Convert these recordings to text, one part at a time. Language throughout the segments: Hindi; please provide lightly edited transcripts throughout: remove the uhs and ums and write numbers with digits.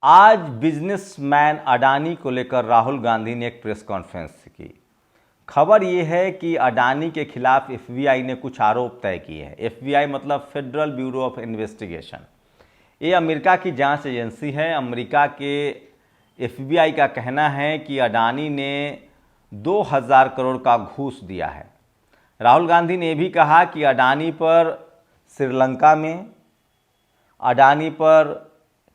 आज बिजनेसमैन अडानी को लेकर राहुल गांधी ने एक प्रेस कॉन्फ्रेंस की। खबर ये है कि अडानी के खिलाफ एफबीआई ने कुछ आरोप तय किए हैं। एफबीआई मतलब फेडरल ब्यूरो ऑफ इन्वेस्टिगेशन। ये अमेरिका की जांच एजेंसी है। अमेरिका के एफबीआई का कहना है कि अडानी ने 2000 करोड़ का घूस दिया है। राहुल गांधी ने भी कहा कि अडानी पर श्रीलंका में, अडानी पर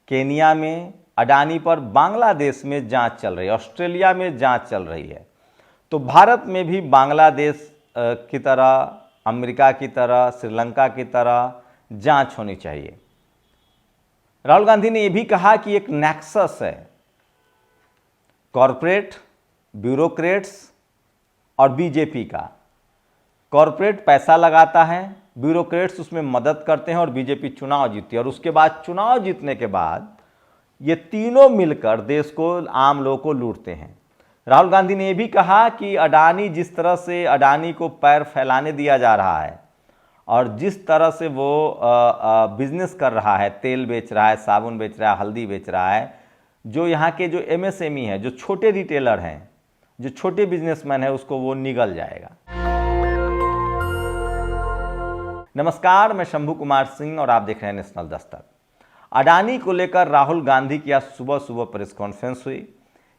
केनिया में, अडानी पर बांग्लादेश में जांच चल रही है, ऑस्ट्रेलिया में जांच चल रही है। तो भारत में भी बांग्लादेश की तरह, अमेरिका की तरह, श्रीलंका की तरह जांच होनी चाहिए। राहुल गांधी ने यह भी कहा कि एक नेक्सस है कॉरपोरेट, ब्यूरोक्रेट्स और बीजेपी का। कॉरपोरेट पैसा लगाता है, ब्यूरोक्रेट्स उसमें मदद करते हैं और बीजेपी चुनाव जीतती है। और उसके बाद चुनाव जीतने के बाद ये तीनों मिलकर देश को, आम लोगों को लूटते हैं। राहुल गांधी ने यह भी कहा कि अडानी, जिस तरह से अडानी को पैर फैलाने दिया जा रहा है और जिस तरह से वो बिजनेस कर रहा है, तेल बेच रहा है, साबुन बेच रहा है, हल्दी बेच रहा है, जो यहाँ के जो एमएसएमई हैं, जो छोटे रिटेलर हैं, जो छोटे बिजनेसमैन है, उसको वो निगल जाएगा। नमस्कार, मैं शंभू कुमार सिंह और आप देख रहे हैं नेशनल दस्तक। अडानी को लेकर राहुल गांधी की आज सुबह सुबह प्रेस कॉन्फ्रेंस हुई।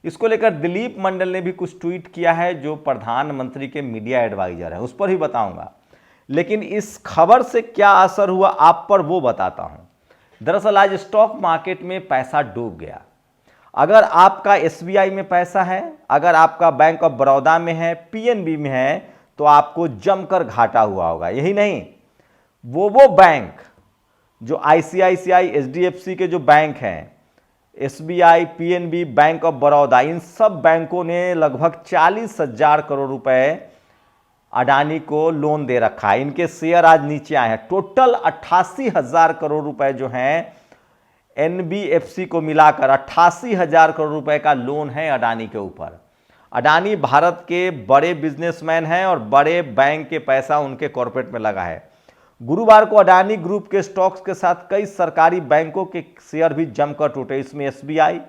इसको लेकर दिलीप मंडल ने भी कुछ ट्वीट किया है, जो प्रधानमंत्री के मीडिया एडवाइजर हैं, उस पर ही बताऊंगा। लेकिन इस खबर से क्या असर हुआ आप पर वो बताता हूं। दरअसल आज स्टॉक मार्केट में पैसा डूब गया। अगर आपका एसबीआई में पैसा है, अगर आपका बैंक ऑफ बड़ौदा में है, पीएनबी में है, तो आपको जमकर घाटा हुआ होगा। यही नहीं, वो बैंक जो आईसीआईसीआई, एचडीएफसी के जो बैंक हैं, SBI, PNB, bank of Baroda, इन सब बैंकों ने लगभग 40,000 करोड़ रुपए अडानी को लोन दे रखा है। इनके शेयर आज नीचे आए हैं। टोटल 88,000 करोड़ रुपए जो हैं एनबीएफसी को मिलाकर 88,000 करोड़ रुपए का लोन है अडानी के ऊपर। अडानी भारत के बड़े बिजनेसमैन हैं और बड़े बैंक के पैसा उनके कॉर्पोरेट में लगा है। गुरुवार को अडानी ग्रुप के स्टॉक्स के साथ कई सरकारी बैंकों के शेयर भी जमकर टूटे। इसमें SBI,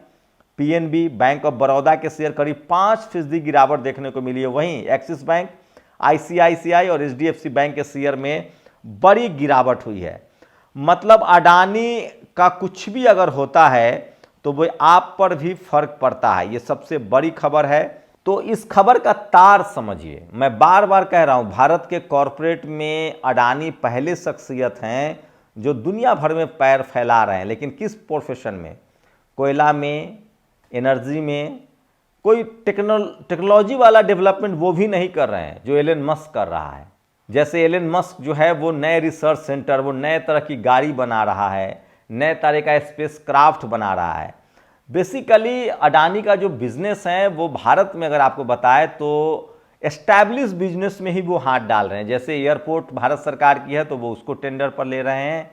PNB, bank of Baroda के शेयर करीब 5% गिरावट देखने को मिली है। वहीं एक्सिस बैंक, आईसीआईसीआई और एचडीएफसी बैंक के शेयर में बड़ी गिरावट हुई है। मतलब अडानी का कुछ भी अगर होता है तो वो आप पर भी फर्क पड़ता है। ये सबसे बड़ी खबर है। तो इस खबर का तार समझिए। मैं बार बार कह रहा हूं, भारत के कॉरपोरेट में अडानी पहले शख्सियत हैं जो दुनिया भर में पैर फैला रहे हैं। लेकिन किस प्रोफेशन में? कोयला में, एनर्जी में। कोई टेक्नोलॉजी वाला डेवलपमेंट वो भी नहीं कर रहे हैं जो एलन मस्क कर रहा है। जैसे एलन मस्क जो है वो नए रिसर्च सेंटर, वो नए तरह की गाड़ी बना रहा है, नए तरह का स्पेस क्राफ्ट बना रहा है। बेसिकली अडानी का जो बिजनेस है वो भारत में अगर आपको बताए तो एस्टैब्लिश बिजनेस में ही वो हाथ डाल रहे हैं। जैसे एयरपोर्ट भारत सरकार की है तो वो उसको टेंडर पर ले रहे हैं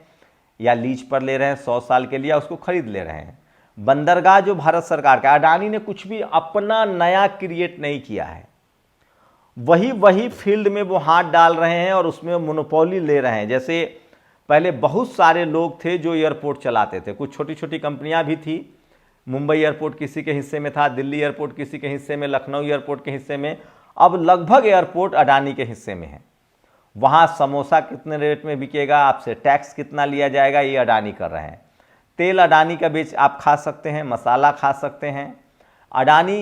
या लीज पर ले रहे हैं 100 साल के लिए, या उसको खरीद ले रहे हैं। बंदरगाह जो भारत सरकार का, अडानी ने कुछ भी अपना नया क्रिएट नहीं किया है। वही फील्ड में वो हाथ डाल रहे हैं और उसमें मोनोपोली ले रहे हैं। जैसे पहले बहुत सारे लोग थे जो एयरपोर्ट चलाते थे, कुछ छोटी छोटी कंपनियां भी थी। मुंबई एयरपोर्ट किसी के हिस्से में था, दिल्ली एयरपोर्ट किसी के हिस्से में, लखनऊ एयरपोर्ट के हिस्से में। अब लगभग एयरपोर्ट अडानी के हिस्से में है। वहाँ समोसा कितने रेट में बिकेगा, आपसे टैक्स कितना लिया जाएगा, ये अडानी कर रहे हैं। तेल अडानी का बेच आप खा सकते हैं, मसाला खा सकते हैं। अडानी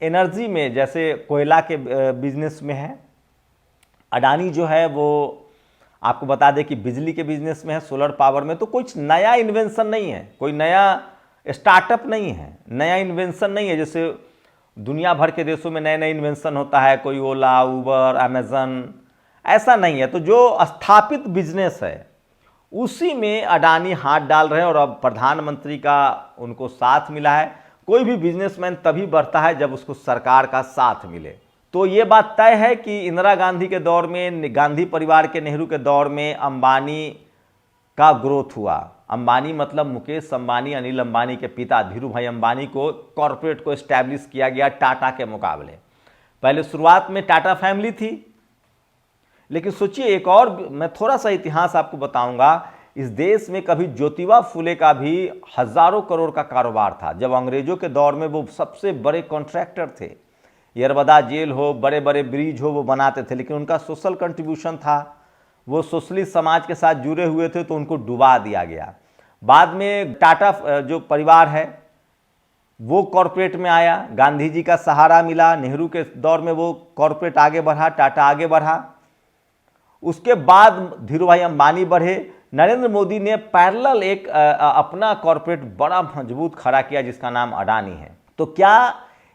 एनर्जी में, जैसे कोयला के बिजनेस में है। अडानी जो है वो आपको बता दें कि बिजली के बिजनेस में है, सोलर पावर में। तो कुछ नया इन्वेंशन नहीं है, कोई नया स्टार्टअप नहीं है, नया इन्वेंशन नहीं है। जैसे दुनिया भर के देशों में नए नए इन्वेंशन होता है, कोई ओला, उबर, अमेजन, ऐसा नहीं है। तो जो स्थापित बिजनेस है उसी में अडानी हाथ डाल रहे हैं और अब प्रधानमंत्री का उनको साथ मिला है। कोई भी बिजनेसमैन तभी बढ़ता है जब उसको सरकार का साथ मिले। तो ये बात तय है कि इंदिरा गांधी के दौर में, गांधी परिवार के, नेहरू के दौर में अंबानी का ग्रोथ हुआ। अंबानी मतलब मुकेश अंबानी, अनिल अंबानी के पिता धीरू भाई अंबानी को कॉरपोरेट को एस्टैब्लिश किया गया टाटा के मुकाबले। पहले शुरुआत में टाटा फैमिली थी। लेकिन सोचिए, एक और मैं थोड़ा सा इतिहास आपको बताऊंगा इस देश में कभी ज्योतिबा फुले का भी हजारों करोड़ का कारोबार था। जब अंग्रेजों के दौर में वो सबसे बड़े कॉन्ट्रैक्टर थे, यरबदा जेल हो, बड़े बड़े ब्रिज हो, वो बनाते थे, लेकिन उनका सोशल कंट्रीब्यूशन था, वो सोशलिस्ट समाज के साथ जुड़े हुए थे, तो उनको डुबा दिया गया। बाद में टाटा जो परिवार है वो कॉरपोरेट में आया, गांधी जी का सहारा मिला, नेहरू के दौर में वो कॉरपोरेट आगे बढ़ा, टाटा आगे बढ़ा। उसके बाद धीरूभाई अंबानी बढ़े। नरेंद्र मोदी ने पैरेलल एक अपना कॉरपोरेट बड़ा मजबूत खड़ा किया जिसका नाम अडानी है। तो क्या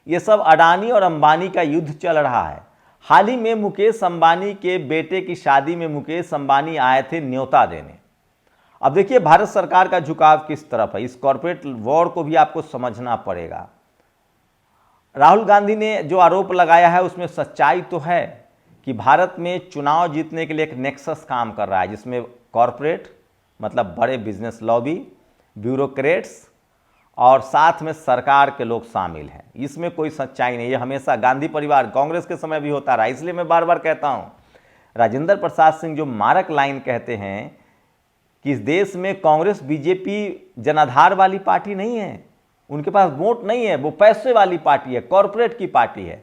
ये सब अडानी और अंबानी का युद्ध चल रहा है? हाल ही में मुकेश अंबानी के बेटे की शादी में मुकेश अंबानी आए थे न्योता देने। अब देखिए भारत सरकार का झुकाव किस तरफ है, इस कॉरपोरेट वॉर को भी आपको समझना पड़ेगा। राहुल गांधी ने जो आरोप लगाया है उसमें सच्चाई तो है कि भारत में चुनाव जीतने के लिए एक नेक्सस काम कर रहा है, जिसमें कॉरपोरेट मतलब बड़े बिजनेस लॉबी, ब्यूरोक्रेट्स और साथ में सरकार के लोग शामिल हैं। इसमें कोई सच्चाई नहीं। ये हमेशा गांधी परिवार कांग्रेस के समय भी होता रहा। इसलिए मैं बार बार कहता हूँ, राजेंद्र प्रसाद सिंह जो मारक लाइन कहते हैं कि इस देश में कांग्रेस बीजेपी जनाधार वाली पार्टी नहीं है, उनके पास वोट नहीं है, वो पैसे वाली पार्टी है, कॉरपोरेट की पार्टी है।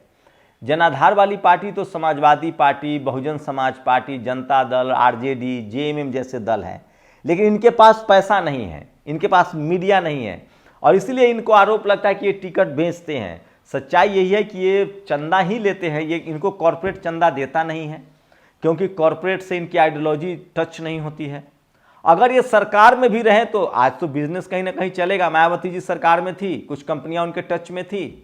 जनाधार वाली पार्टी तो Samajwadi party, Bahujan Samaj party, Janata Dal, RJD, JMM जैसे दल हैं, लेकिन इनके पास पैसा नहीं है, इनके पास मीडिया नहीं है, और इसलिए इनको आरोप लगता है कि ये टिकट बेचते हैं। सच्चाई यही है कि ये चंदा ही लेते हैं, ये इनको कॉरपोरेट चंदा देता नहीं है, क्योंकि कॉरपोरेट से इनकी आइडियोलॉजी टच नहीं होती है। अगर ये सरकार में भी रहे तो आज तो बिजनेस कहीं ना कहीं चलेगा। मायावती जी सरकार में थी, कुछ कंपनियां उनके टच में थी,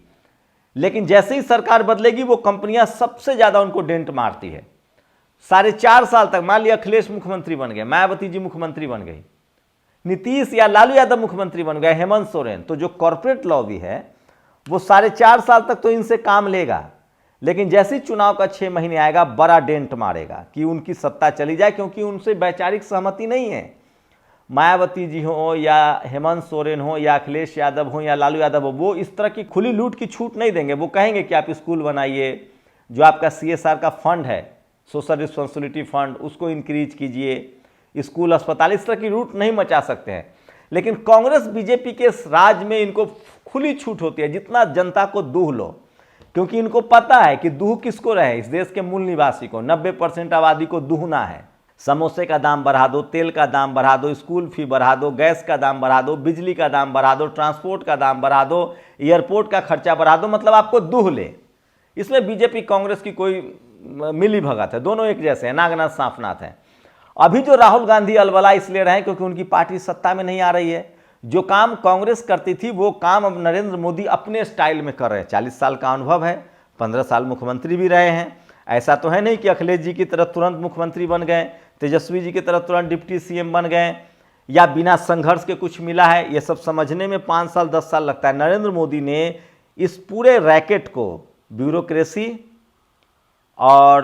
लेकिन जैसे ही सरकार बदलेगी वो कंपनियां सबसे ज्यादा उनको डेंट मारती है। 4.5 साल तक मान लिया अखिलेश मुख्यमंत्री बन गए, मायावती जी मुख्यमंत्री बन गई, नीतीश या लालू यादव मुख्यमंत्री बन गए, हेमंत सोरेन, तो जो कॉरपोरेट लॉबी है वो 4.5 साल तक तो इनसे काम लेगा, लेकिन जैसे ही चुनाव का 6 महीने आएगा बड़ा डेंट मारेगा कि उनकी सत्ता चली जाए, क्योंकि उनसे वैचारिक सहमति नहीं है। मायावती जी हो या हेमंत सोरेन हो या अखिलेश यादव हो या लालू यादव हो, वो इस तरह की खुली लूट की छूट नहीं देंगे। वो कहेंगे कि आप स्कूल बनाइए, जो आपका CSR का फंड है, सोशल रिस्पॉन्सिबिलिटी फंड, उसको इंक्रीज कीजिए, स्कूल अस्पताल, इस तरह की लूट नहीं मचा सकते हैं। लेकिन कांग्रेस बीजेपी के राज में इनको खुली छूट होती है, जितना जनता को दूह लो, क्योंकि इनको पता है कि दूह किसको रहे, इस देश के मूल निवासी को। 90% आबादी को दूहना है। समोसे का दाम बढ़ा दो, तेल का दाम बढ़ा दो, स्कूल फी बढ़ा दो, गैस का दाम बढ़ा दो, बिजली का दाम बढ़ा दो, ट्रांसपोर्ट का दाम बढ़ा दो, एयरपोर्ट का खर्चा बढ़ा दो, मतलब आपको दूह ले। इसमें बीजेपी कांग्रेस की कोई मिली भगत है, दोनों एक जैसे हैं, नागनाथ सांपनाथ हैं। अभी जो राहुल गांधी अलबला इसलिए रहे क्योंकि उनकी पार्टी सत्ता में नहीं आ रही है। जो काम कांग्रेस करती थी वो काम अब नरेंद्र मोदी अपने स्टाइल में कर रहे हैं। 40 साल का अनुभव है, 15 साल मुख्यमंत्री भी रहे हैं। ऐसा तो है नहीं कि अखिलेश जी की तरह तुरंत मुख्यमंत्री बन गए, तेजस्वी जी की तरह तुरंत डिप्टी CM बन गए, या बिना संघर्ष के कुछ मिला है। ये सब समझने में 5 साल 10 साल लगता है। नरेंद्र मोदी ने इस पूरे रैकेट को, ब्यूरोक्रेसी और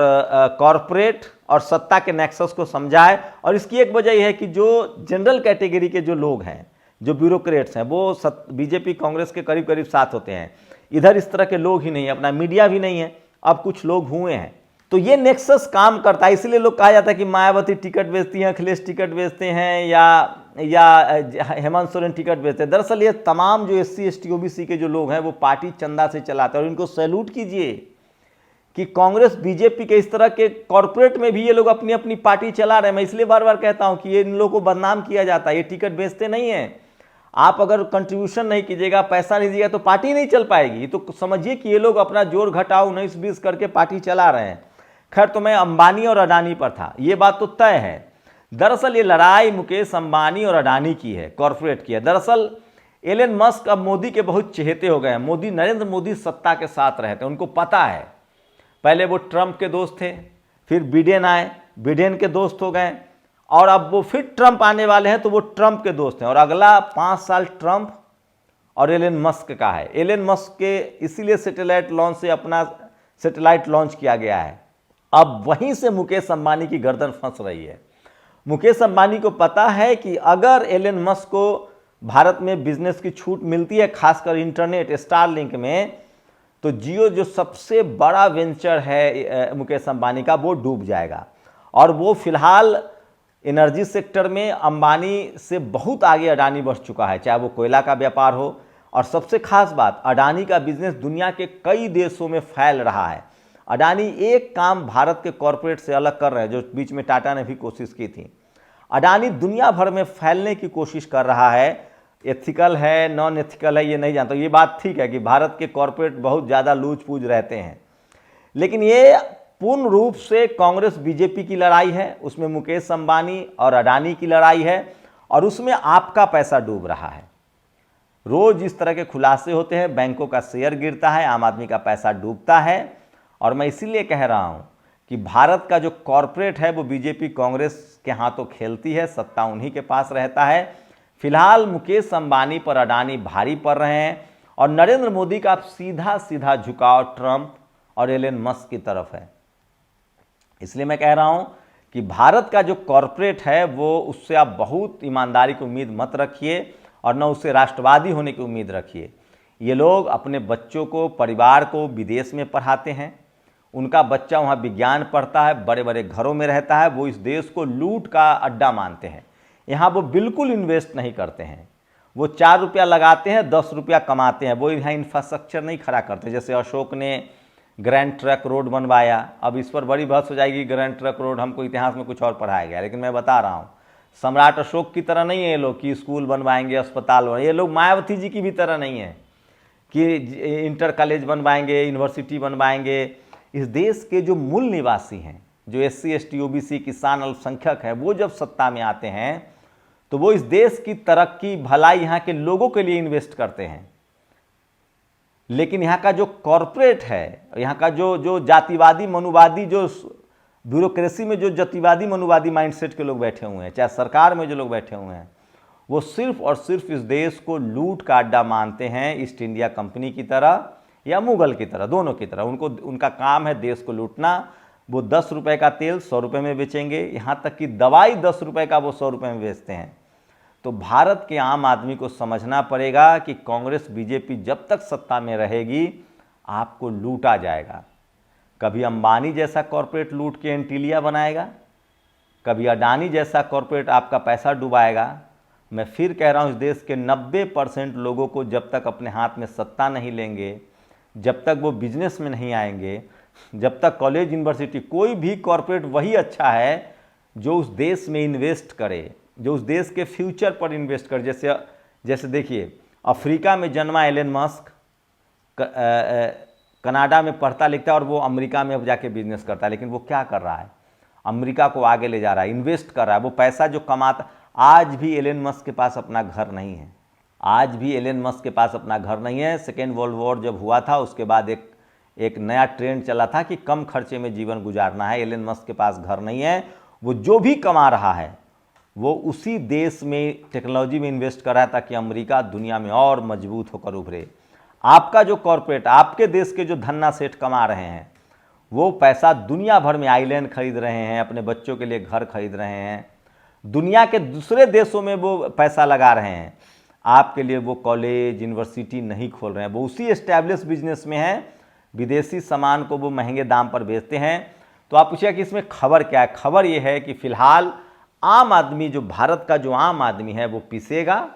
कॉरपोरेट और सत्ता के नेक्सस को समझा है। और इसकी एक वजह यह है कि जो जनरल कैटेगरी के जो लोग हैं, जो ब्यूरोक्रेट्स हैं, वो बीजेपी कांग्रेस के करीब करीब साथ होते हैं। इधर इस तरह के लोग ही नहीं है, अपना मीडिया भी नहीं है, अब कुछ लोग हुए हैं। तो ये नेक्सस काम करता है। इसलिए लोग कहा जाता है कि मायावती टिकट बेचती हैं, अखिलेश टिकट बेचते हैं, या हेमंत सोरेन टिकट बेचते हैं। दरअसल ये तमाम जो SC ST OBC के जो लोग हैं वो पार्टी चंदा से चलाते हैं। और इनको सैल्यूट कीजिए कि कांग्रेस बीजेपी के इस तरह के कॉरपोरेट में भी ये लोग अपनी अपनी पार्टी चला रहे हैं। मैं इसलिए बार बार कहता हूं कि ये इन लोगों को बदनाम किया जाता है। ये टिकट बेचते नहीं हैं। आप अगर कंट्रीब्यूशन नहीं कीजिएगा, पैसा नहीं दीजिएगा, तो पार्टी नहीं चल पाएगी। तो समझिए कि ये लोग अपना जोड़ घटाव 19-20 करके पार्टी चला रहे हैं। खैर, तो मैं अंबानी और अडानी पर था, ये बात तो तय है। दरअसल ये लड़ाई मुकेश अंबानी और अडानी की है, कॉरपोरेट की है। दरअसल एलन मस्क अब मोदी के बहुत चहेते हो गए हैं। नरेंद्र मोदी सत्ता के साथ रहते हैं, उनको पता है। पहले वो ट्रंप के दोस्त थे, फिर बिडेन आए, बिडेन के दोस्त हो गए, और अब वो फिर ट्रंप आने वाले हैं तो वो ट्रंप के दोस्त हैं। और अगला 5 साल ट्रंप और एलन मस्क का है। एलन मस्क के इसीलिए सैटेलाइट लॉन्च से अपना सैटेलाइट लॉन्च किया गया है। अब वहीं से मुकेश अंबानी की गर्दन फंस रही है। मुकेश अंबानी को पता है कि अगर एलन मस्क को भारत में बिजनेस की छूट मिलती है, खासकर इंटरनेट स्टारलिंक में, तो जियो जो सबसे बड़ा वेंचर है मुकेश अंबानी का, वो डूब जाएगा। और वो फिलहाल एनर्जी सेक्टर में अंबानी से बहुत आगे अडानी बढ़ चुका है, चाहे वो कोयला का व्यापार हो। और सबसे खास बात, अडानी का बिजनेस दुनिया के कई देशों में फैल रहा है। अडानी एक काम भारत के कॉरपोरेट से अलग कर रहे हैं, जो बीच में टाटा ने भी कोशिश की थी। अडानी दुनिया भर में फैलने की कोशिश कर रहा है। एथिकल है, नॉन एथिकल है, ये नहीं जानता। ये बात ठीक है कि भारत के कॉरपोरेट बहुत ज़्यादा लूज पूज रहते हैं, लेकिन ये पूर्ण रूप से कांग्रेस बीजेपी की लड़ाई है। उसमें मुकेश अंबानी और अडानी की लड़ाई है, और उसमें आपका पैसा डूब रहा है। रोज इस तरह के खुलासे होते हैं, बैंकों का शेयर गिरता है, आम आदमी का पैसा डूबता है। और मैं इसीलिए कह रहा हूं कि भारत का जो कॉरपोरेट है वो बीजेपी कांग्रेस के हाथों खेलती है, सत्ता उन्हीं के पास रहता है। फिलहाल मुकेश अंबानी पर अडानी भारी पड़ रहे हैं, और नरेंद्र मोदी का सीधा सीधा झुकाव ट्रंप और एलन मस्क की तरफ है। इसलिए मैं कह रहा हूं कि भारत का जो कॉरपोरेट है वो उससे आप बहुत ईमानदारी की उम्मीद मत रखिए, और न उससे राष्ट्रवादी होने की उम्मीद रखिए। ये लोग अपने बच्चों को, परिवार को विदेश में पढ़ाते हैं, उनका बच्चा वहाँ विज्ञान पढ़ता है, बड़े बड़े घरों में रहता है। वो इस देश को लूट का अड्डा मानते हैं। यहाँ वो बिल्कुल इन्वेस्ट नहीं करते हैं। वो 4 रुपया लगाते हैं, 10 रुपया कमाते हैं। वो यहाँ इंफ्रास्ट्रक्चर नहीं खड़ा करते। जैसे अशोक ने ग्रैंड ट्रक रोड बनवाया, अब इस पर बड़ी बहस हो जाएगी। ग्रैंड ट्रक रोड हमको इतिहास में कुछ और पढ़ाया गया, लेकिन मैं बता रहा हूँ, सम्राट अशोक की तरह नहीं है ये लोग कि स्कूल बनवाएंगे, अस्पताल बनवाएंगे। ये लोग मायावती जी की भी तरह नहीं है कि इंटर कॉलेज बनवाएंगे, यूनिवर्सिटी बनवाएंगे। इस देश के जो मूल निवासी हैं, जो SC ST OBC किसान अल्पसंख्यक हैं, वो जब सत्ता में आते हैं तो वो इस देश की तरक्की, भलाई यहाँ के लोगों के लिए इन्वेस्ट करते हैं। लेकिन यहाँ का जो कॉरपोरेट है, यहाँ का जो जातिवादी मनुवादी, जो ब्यूरोक्रेसी में जो जातिवादी मनुवादी माइंडसेट के लोग बैठे हुए हैं, चाहे सरकार में जो लोग बैठे हुए हैं, वो सिर्फ और सिर्फ इस देश को लूट का अड्डा मानते हैं, ईस्ट इंडिया कंपनी की तरह या मुगल की तरह, दोनों की तरह। उनका काम है देश को लूटना। वो 10 रुपये का तेल 100 रुपये में बेचेंगे, यहाँ तक कि दवाई 10 रुपये का वो 100 रुपये में बेचते हैं। तो भारत के आम आदमी को समझना पड़ेगा कि कांग्रेस बीजेपी जब तक सत्ता में रहेगी, आपको लूटा जाएगा। कभी अंबानी जैसा कॉरपोरेट लूट के एंटीलिया बनाएगा, कभी अडानी जैसा कॉरपोरेट आपका पैसा डुबाएगा। मैं फिर कह रहा हूँ, इस देश के 90% लोगों को जब तक अपने हाथ में सत्ता नहीं लेंगे, जब तक वो बिजनेस में नहीं आएंगे, जब तक कॉलेज यूनिवर्सिटी, कोई भी कॉरपोरेट वही अच्छा है जो उस देश में इन्वेस्ट करे, जो उस देश के फ्यूचर पर इन्वेस्ट करे। जैसे देखिए, अफ्रीका में जन्मा एलन मस्क कनाडा में पढ़ता लिखता है और वो अमेरिका में अब जाके बिजनेस करता है। लेकिन वो क्या कर रहा है? अमेरिका को आगे ले जा रहा है, इन्वेस्ट कर रहा है। वो पैसा जो कमाता, आज भी एलन मस्क के पास अपना घर नहीं है। आज भी एलन मस्क के पास अपना घर नहीं है। सेकेंड वर्ल्ड वॉर जब हुआ था, उसके बाद एक नया ट्रेंड चला था कि कम खर्चे में जीवन गुजारना है। एलन मस्क के पास घर नहीं है। वो जो भी कमा रहा है वो उसी देश में टेक्नोलॉजी में इन्वेस्ट कर रहा है, ताकि अमेरिका दुनिया में और मजबूत होकर उभरे। आपका जो कॉरपोरेट, आपके देश के जो धन्ना सेठ कमा रहे हैं, वो पैसा दुनिया भर में आइलैंड खरीद रहे हैं, अपने बच्चों के लिए घर खरीद रहे हैं, दुनिया के दूसरे देशों में वो पैसा लगा रहे हैं। आपके लिए वो कॉलेज यूनिवर्सिटी नहीं खोल रहे हैं। वो उसी एस्टैब्लिश बिजनेस में हैं, विदेशी सामान को वो महंगे दाम पर बेचते हैं। तो आप पूछिए कि इसमें खबर क्या है? खबर ये है कि फिलहाल आम आदमी, जो भारत का जो आम आदमी है, वो पिसेगा।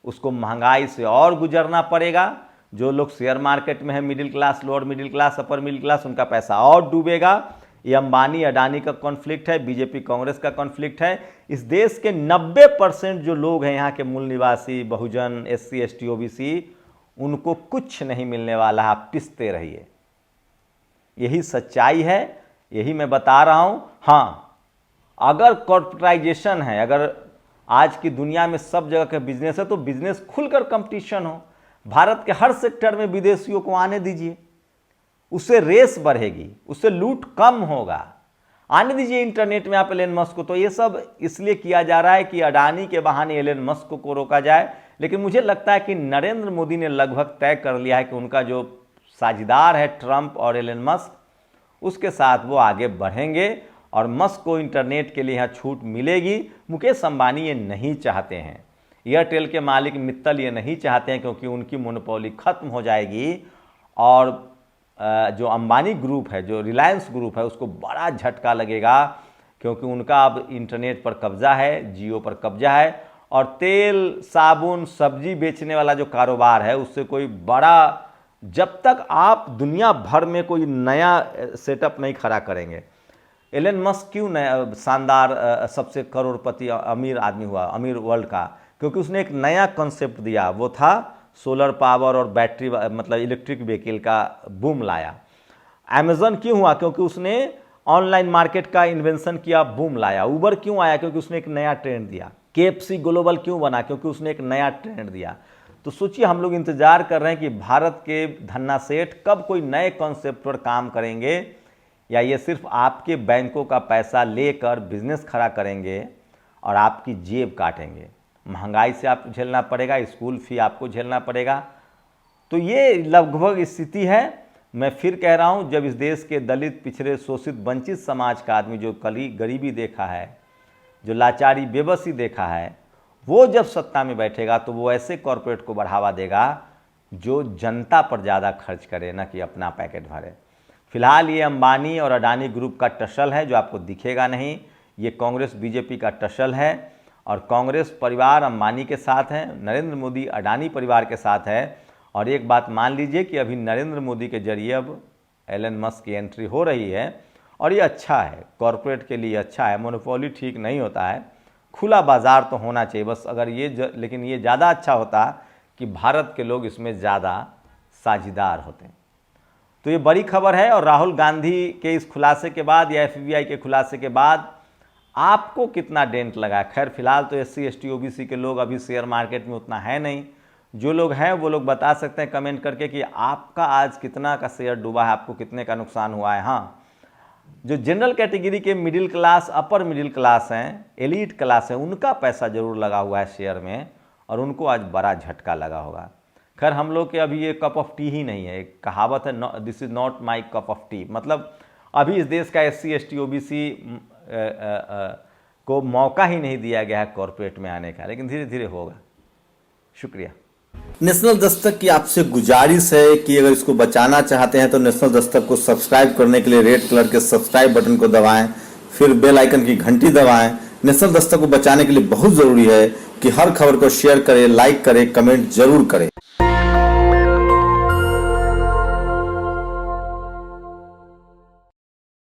उसको महंगाई से और गुजरना पड़ेगा। जो लोग शेयर मार्केट में है, middle class, lower middle class, upper middle class, उनका पैसा और डूबेगा। ये अंबानी अडानी का कॉन्फ्लिक्ट है, बीजेपी कांग्रेस का कॉन्फ्लिक्ट है। इस देश के 90% जो लोग हैं, यहाँ के मूल निवासी, बहुजन, SC ST OBC, उनको कुछ नहीं मिलने वाला है। आप पिसते रहिए, यही सच्चाई है, यही मैं बता रहा हूँ। हाँ, अगर कॉर्पोरेटाइजेशन है, अगर आज की दुनिया में सब जगह का बिजनेस है, तो बिजनेस खुलकर कंपटीशन हो। भारत के हर सेक्टर में विदेशियों को आने दीजिए, उससे रेस बढ़ेगी, उससे लूट कम होगा। आने दीजिए इंटरनेट में आप एलन मस्क को। तो ये सब इसलिए किया जा रहा है कि अडानी के बहाने एलन मस्क को रोका जाए। लेकिन मुझे लगता है कि नरेंद्र मोदी ने लगभग तय कर लिया है कि उनका जो साझेदार है ट्रंप और एलन मस्क, उसके साथ वो आगे बढ़ेंगे और मस्क को इंटरनेट के लिए यहाँ छूट मिलेगी। मुकेश अंबानी ये नहीं चाहते हैं, एयरटेल के मालिक मित्तल ये नहीं चाहते हैं, क्योंकि उनकी मोनोपोली खत्म हो जाएगी। और जो अंबानी ग्रुप है, जो रिलायंस ग्रुप है, उसको बड़ा झटका लगेगा क्योंकि उनका अब इंटरनेट पर कब्जा है, जियो पर कब्जा है, और तेल, साबुन, सब्जी बेचने वाला जो कारोबार है उससे कोई बड़ा, जब तक आप दुनिया भर में कोई नया सेटअप नहीं खड़ा करेंगे। एलन मस्क क्यों नया शानदार सबसे करोड़पति अमीर आदमी हुआ, अमीर वर्ल्ड का? क्योंकि उसने एक नया कॉन्सेप्ट दिया, वो था सोलर पावर और बैटरी, मतलब इलेक्ट्रिक व्हीकल का बूम लाया। अमेज़न क्यों हुआ? क्योंकि उसने ऑनलाइन मार्केट का इन्वेंशन किया, बूम लाया। उबर क्यों आया? क्योंकि उसने एक नया ट्रेंड दिया। KFC ग्लोबल क्यों बना? क्योंकि उसने एक नया ट्रेंड दिया। तो सोचिए, हम लोग इंतजार कर रहे हैं कि भारत के धन्ना सेठ कब कोई नए कॉन्सेप्ट पर काम करेंगे, या ये सिर्फ आपके बैंकों का पैसा लेकर बिजनेस खड़ा करेंगे और आपकी जेब काटेंगे। महंगाई से आपको झेलना पड़ेगा, स्कूल फी आपको झेलना पड़ेगा। तो ये लगभग स्थिति है। मैं फिर कह रहा हूँ, जब इस देश के दलित, पिछड़े, शोषित, वंचित समाज का आदमी जो गरीबी देखा है, जो लाचारी, बेबसी देखा है, वो जब सत्ता में बैठेगा तो वो ऐसे कॉरपोरेट को बढ़ावा देगा जो जनता पर ज़्यादा खर्च करे, ना कि अपना पैकेट भरे। फिलहाल ये अंबानी और अडानी ग्रुप का टसल है जो आपको दिखेगा नहीं। ये कांग्रेस बीजेपी का टसल है, और कांग्रेस परिवार अंबानी के साथ है, नरेंद्र मोदी अडानी परिवार के साथ है। और एक बात मान लीजिए कि अभी नरेंद्र मोदी के जरिए अब एलन मस्क की एंट्री हो रही है, और ये अच्छा है, कॉरपोरेट के लिए अच्छा है। मोनोपोली ठीक नहीं होता है, खुला बाजार तो होना चाहिए बस। अगर ये लेकिन ये ज़्यादा अच्छा होता कि भारत के लोग इसमें ज़्यादा साझेदार होते। तो ये बड़ी खबर है। और राहुल गांधी के इस खुलासे के बाद, या FBI के खुलासे के बाद आपको कितना डेंट लगा? खैर फिलहाल तो SC ST OBC के लोग अभी शेयर मार्केट में उतना है नहीं। जो लोग हैं वो लोग बता सकते हैं कमेंट करके कि आपका आज कितना का शेयर डूबा है, आपको कितने का नुकसान हुआ है। हाँ, जो जनरल कैटेगरी के middle class, upper middle class हैं, एलीट क्लास है, उनका पैसा जरूर लगा हुआ है शेयर में, और उनको आज बड़ा झटका लगा होगा। खैर हम लोग के अभी ये कप ऑफ टी ही नहीं है। एक कहावत है, this is not my cup of T, मतलब अभी इस देश का SC ST OBC को मौका ही नहीं दिया गया है कॉरपोरेट में आने का, लेकिन धीरे धीरे होगा। शुक्रिया। नेशनल दस्तक की आपसे गुजारिश है कि अगर इसको बचाना चाहते हैं तो नेशनल दस्तक को सब्सक्राइब करने के लिए रेड कलर के सब्सक्राइब बटन को दबाएं, फिर बेल आइकन की घंटी दबाएं। नेशनल दस्तक को बचाने के लिए बहुत जरूरी है कि हर खबर को शेयर करें, लाइक करें, कमेंट जरूर करें।